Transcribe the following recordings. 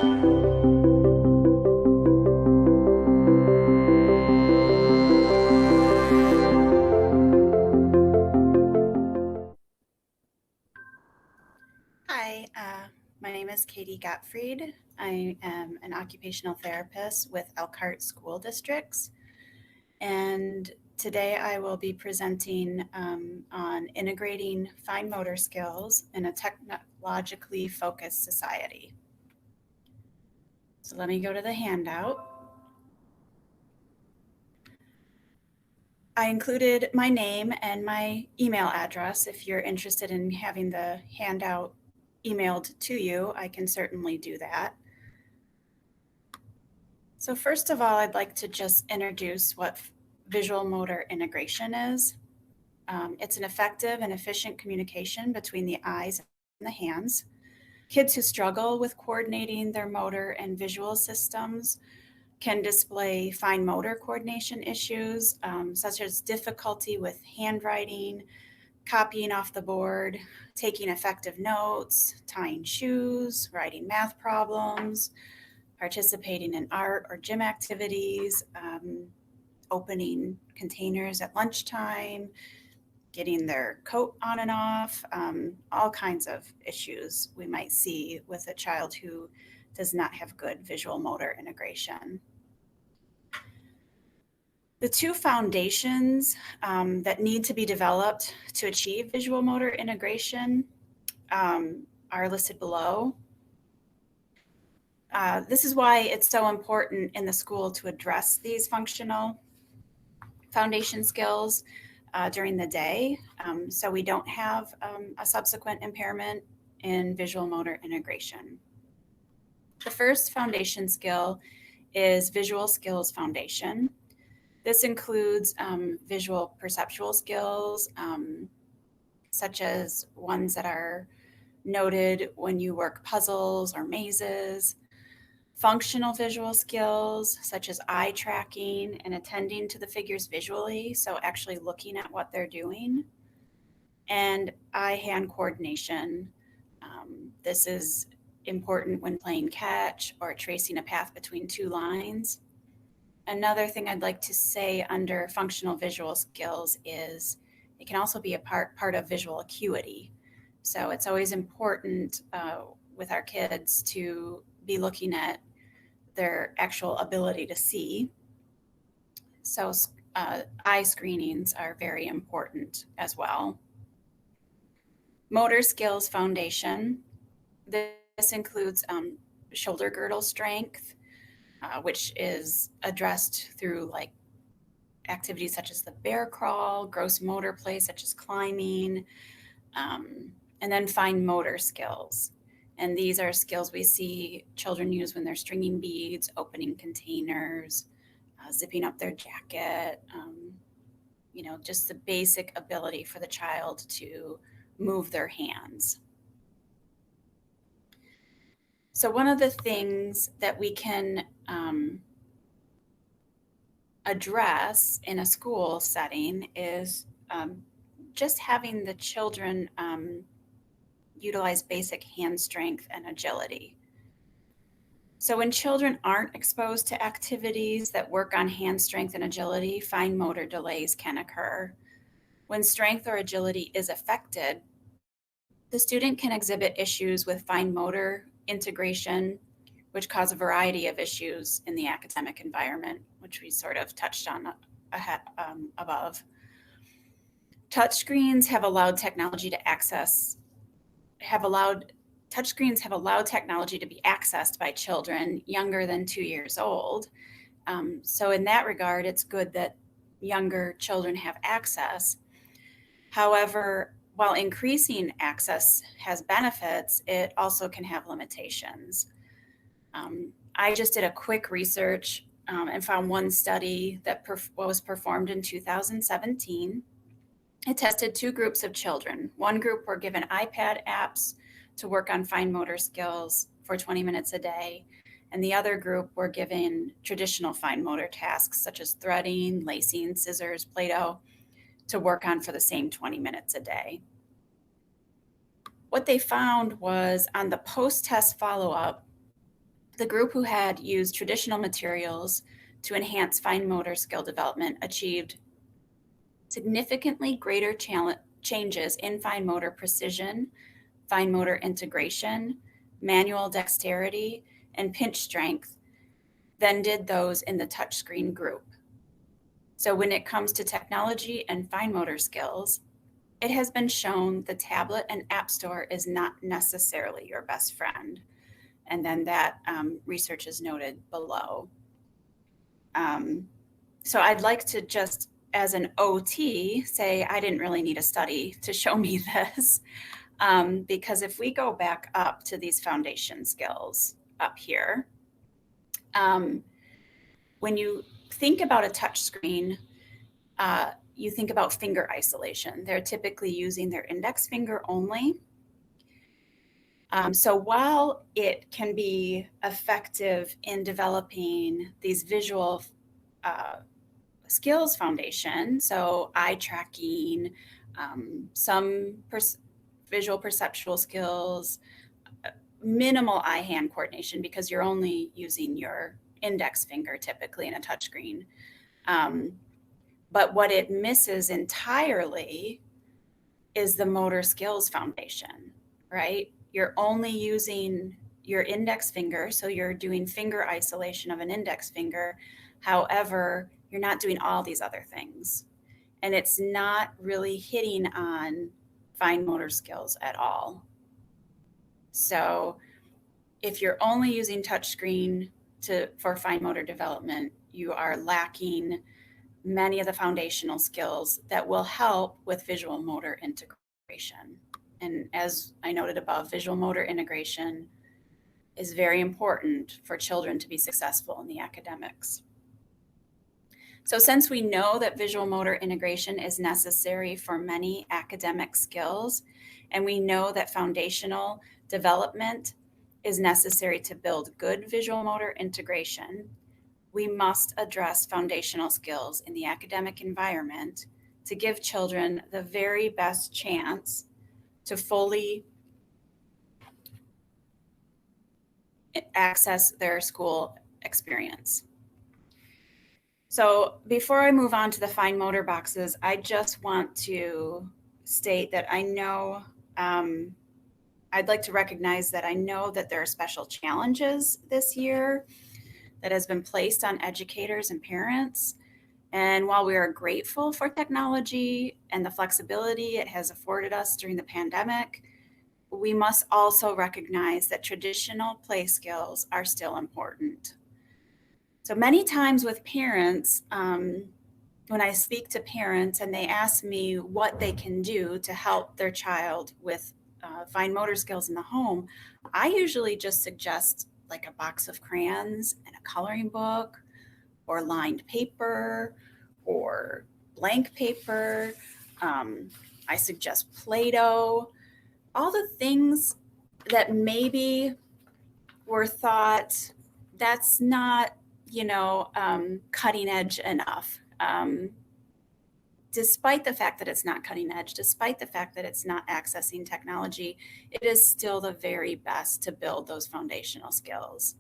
Hi, my name is Gotfried. I am an occupational therapist with Elkhart School Districts, and today I will be presenting on integrating fine motor skills in a technologically focused society. So let me go to the handout. I included my name and my email address. If you're interested in having the handout emailed to you, I can certainly do that. So first of all, I'd like to just introduce what visual motor integration is. It's an effective and efficient communication between the eyes and the hands. Kids who struggle with coordinating their motor and visual systems can display fine motor coordination issues, such as difficulty with handwriting, copying off the board, taking effective notes, tying shoes, writing math problems, participating in art or gym activities, opening containers at lunchtime, getting their coat on and off, all kinds of issues we might see with a child who does not have good visual motor integration. The two foundations that need to be developed to achieve visual motor integration are listed below. This is why it's so important in the school to address these functional foundation skills during the day, so we don't have a subsequent impairment in visual motor integration. The first foundation skill is visual skills foundation. This includes visual perceptual skills, such as ones that are noted when you work puzzles or mazes, functional visual skills, such as eye tracking and attending to the figures visually, so actually looking at what they're doing, and eye-hand coordination. This is important when playing catch or tracing a path between two lines. Another thing I'd like to say under functional visual skills is it can also be a part of visual acuity. So it's always important with our kids to be looking at their actual ability to see. So eye screenings are very important as well. Motor skills foundation. This includes shoulder girdle strength, which is addressed through like activities such as the bear crawl, gross motor play such as climbing, and then fine motor skills. And these are skills we see children use when they're stringing beads, opening containers, zipping up their jacket, just the basic ability for the child to move their hands. So one of the things that we can address in a school setting is just having the children utilize basic hand strength and agility. So when children aren't exposed to activities that work on hand strength and agility, fine motor delays can occur. When strength or agility is affected, the student can exhibit issues with fine motor integration, which cause a variety of issues in the academic environment, which we sort of touched on above. Touchscreens have allowed technology to be accessed by children younger than 2 years old. So in that regard, it's good that younger children have access. However, while increasing access has benefits, it also can have limitations. I just did a quick research and found one study that was performed in 2017. It tested two groups of children. One group were given iPad apps to work on fine motor skills for 20 minutes a day, and the other group were given traditional fine motor tasks such as threading, lacing, scissors, Play-Doh to work on for the same 20 minutes a day. What they found was on the post-test follow-up, The group who had used traditional materials to enhance fine motor skill development achieved significantly greater changes in fine motor precision, fine motor integration, manual dexterity, and pinch strength than did those in the touchscreen group. So when it comes to technology and fine motor skills, it has been shown the tablet and app store is not necessarily your best friend. And then that research is noted below. So I'd like to just, as an OT, say I didn't really need a study to show me this. Because if we go back up to these foundation skills up here, when you think about a touch screen, you think about finger isolation. They're typically using their index finger only. So while it can be effective in developing these visual skills foundation, so eye tracking, some visual perceptual skills, minimal eye-hand coordination because you're only using your index finger typically in a touchscreen. But what it misses entirely is the motor skills foundation, right? You're only using your index finger, so you're doing finger isolation of an index finger. However, you're not doing all these other things. And it's not really hitting on fine motor skills at all. So if you're only using touchscreen for fine motor development, you are lacking many of the foundational skills that will help with visual motor integration. And as I noted above, visual motor integration is very important for children to be successful in the academics. So since we know that visual motor integration is necessary for many academic skills, and we know that foundational development is necessary to build good visual motor integration, we must address foundational skills in the academic environment to give children the very best chance to fully access their school experience. So before I move on to the fine motor boxes, I just want to state that I know, I'd like to recognize that I know that there are special challenges this year that has been placed on educators and parents. And while we are grateful for technology and the flexibility it has afforded us during the pandemic, we must also recognize that traditional play skills are still important. So many times with parents, when I speak to parents and they ask me what they can do to help their child with fine motor skills in the home, I usually just suggest like a box of crayons and a coloring book or lined paper or blank paper. I suggest Play-Doh, all the things that maybe were thought that's not, cutting edge enough. Despite the fact that it's not cutting edge, despite the fact that it's not accessing technology, it is still the very best to build those foundational skills.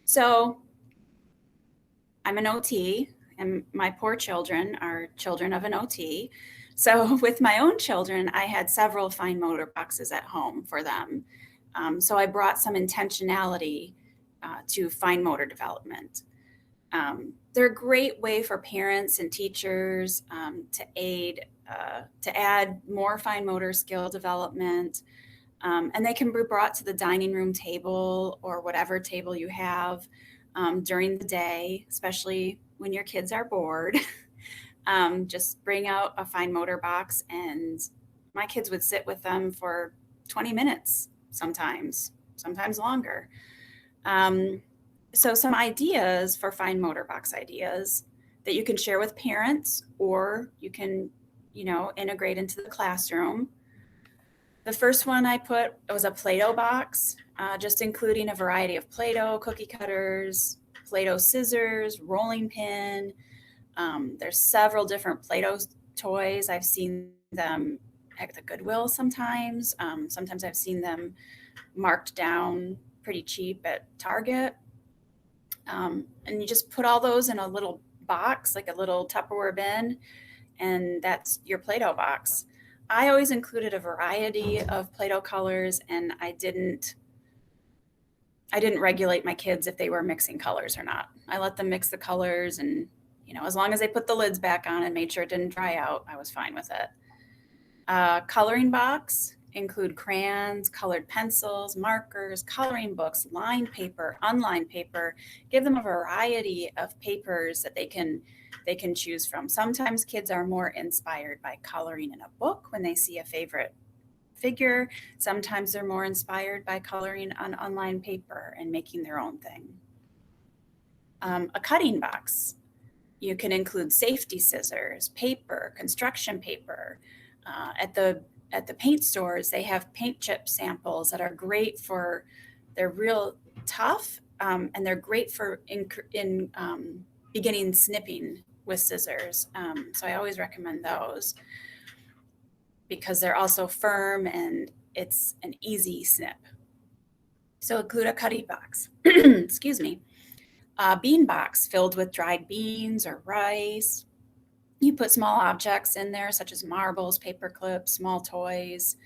So I'm an OT, and my poor children are children of an OT. So with my own children, I had several fine motor boxes at home for them. So I brought some intentionality to fine motor development. They're a great way for parents and teachers to add more fine motor skill development. And they can be brought to the dining room table or whatever table you have during the day, especially when your kids are bored. Just bring out a fine motor box, and my kids would sit with them for 20 minutes sometimes longer. So some ideas for fine motor box ideas that you can share with parents, or you can, integrate into the classroom. The first one I put was a Play-Doh box, just including a variety of Play-Doh, cookie cutters, Play-Doh scissors, rolling pin. There's several different Play-Doh toys. I've seen them at the Goodwill sometimes. Sometimes I've seen them marked down pretty cheap at Target. And you just put all those in a little box, like a little Tupperware bin, and that's your Play-Doh box. I always included a variety of Play-Doh colors, and I didn't regulate my kids if they were mixing colors or not. I let them mix the colors, and as long as they put the lids back on and made sure it didn't dry out, I was fine with it. Coloring box include crayons, colored pencils, markers, coloring books, lined paper, unlined paper. Give them a variety of papers that they can choose from. Sometimes kids are more inspired by coloring in a book when they see a favorite figure. Sometimes they're more inspired by coloring on unlined paper and making their own thing. A cutting box. You can include safety scissors, paper, construction paper. At the paint stores, they have paint chip samples that are great for, they're real tough, and they're great for beginning snipping with scissors. So I always recommend those because they're also firm and it's an easy snip. So include a cutting box. Excuse me. A bean box filled with dried beans or rice. You put small objects in there, such as marbles, paper clips, small toys,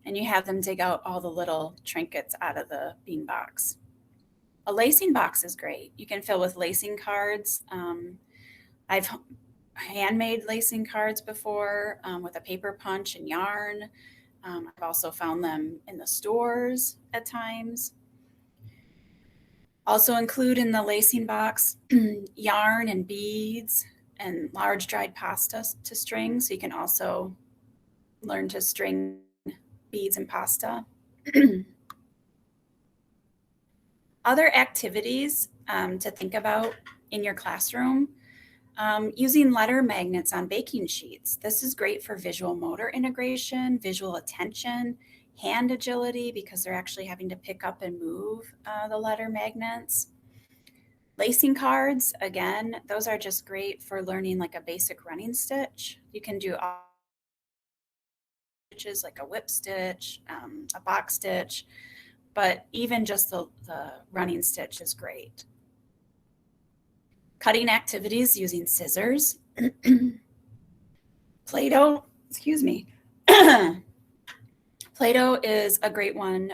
and you have them dig out all the little trinkets out of the bean box. A lacing box is great. You can fill with lacing cards. I've handmade lacing cards before with a paper punch and yarn. I've also found them in the stores at times. Also include in the lacing box yarn and beads and large dried pasta to string. So you can also learn to string beads and pasta. Other activities to think about in your classroom, using letter magnets on baking sheets. This is great for visual motor integration, visual attention, hand agility, because they're actually having to pick up and move the letter magnets. Lacing cards, again, those are just great for learning like a basic running stitch. You can do all stitches like a whip stitch, a box stitch, but even just the running stitch is great. Cutting activities using scissors. Play-Doh, excuse me. Play-Doh is a great one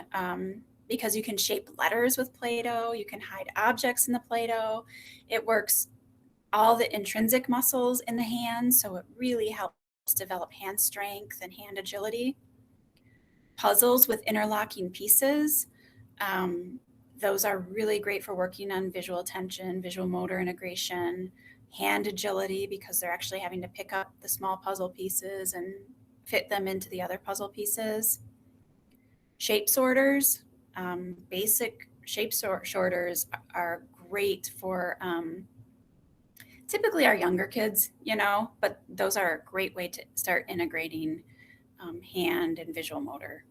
because you can shape letters with Play-Doh. You can hide objects in the Play-Doh. It works all the intrinsic muscles in the hand, so it really helps develop hand strength and hand agility. Puzzles with interlocking pieces. Those are really great for working on visual attention, visual motor integration, hand agility, because they're actually having to pick up the small puzzle pieces and fit them into the other puzzle pieces. Shape sorters, basic shape sorters are great for typically our younger kids, but those are a great way to start integrating hand and visual motor.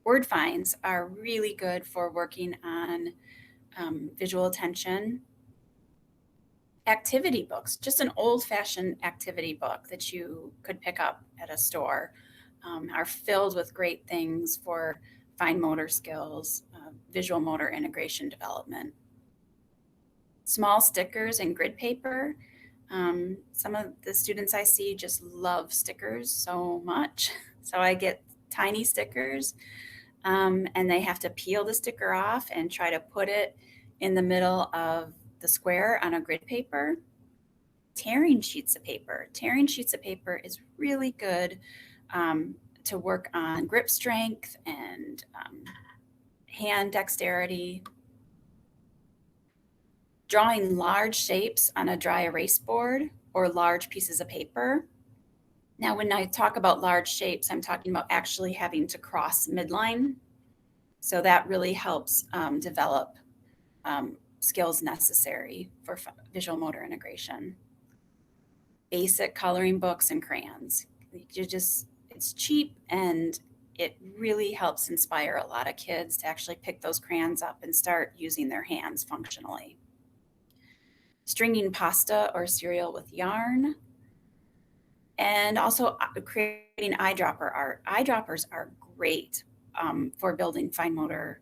Word finds are really good for working on visual attention. Activity books, just an old-fashioned activity book that you could pick up at a store, are filled with great things for fine motor skills, visual motor integration development. Small stickers and grid paper. Some of the students I see just love stickers so much. So I get tiny stickers and they have to peel the sticker off and try to put it in the middle of the square on a grid paper. Tearing sheets of paper. Tearing sheets of paper is really good to work on grip strength and hand dexterity. Drawing large shapes on a dry erase board or large pieces of paper. Now, when I talk about large shapes, I'm talking about actually having to cross midline. So that really helps develop skills necessary for visual motor integration. Basic coloring books and crayons. It's cheap and it really helps inspire a lot of kids to actually pick those crayons up and start using their hands functionally. Stringing pasta or cereal with yarn. And also creating eyedropper art. Eyedroppers are great for building fine motor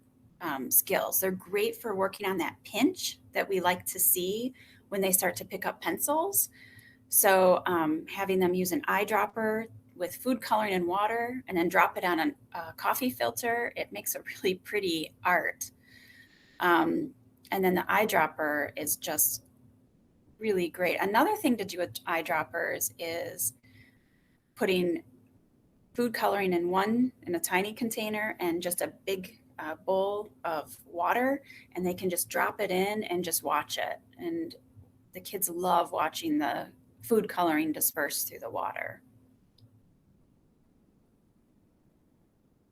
skills. They're great for working on that pinch that we like to see when they start to pick up pencils. So having them use an eyedropper with food coloring and water and then drop it on a coffee filter, it makes a really pretty art. And then the eyedropper is just really great. Another thing to do with eyedroppers is putting food coloring in a tiny container and just a big bowl of water, and they can just drop it in and just watch it. And the kids love watching the food coloring disperse through the water.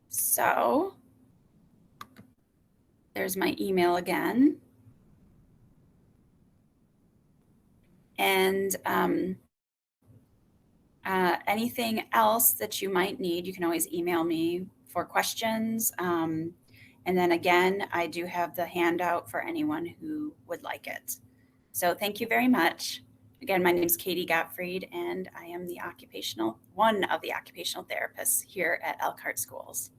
So there's my email again. And anything else that you might need, you can always email me for questions. And then again, I do have the handout for anyone who would like it. So thank you very much. Again, my name is Katie Gotfried, and I am one of the occupational therapists here at Elkhart Schools.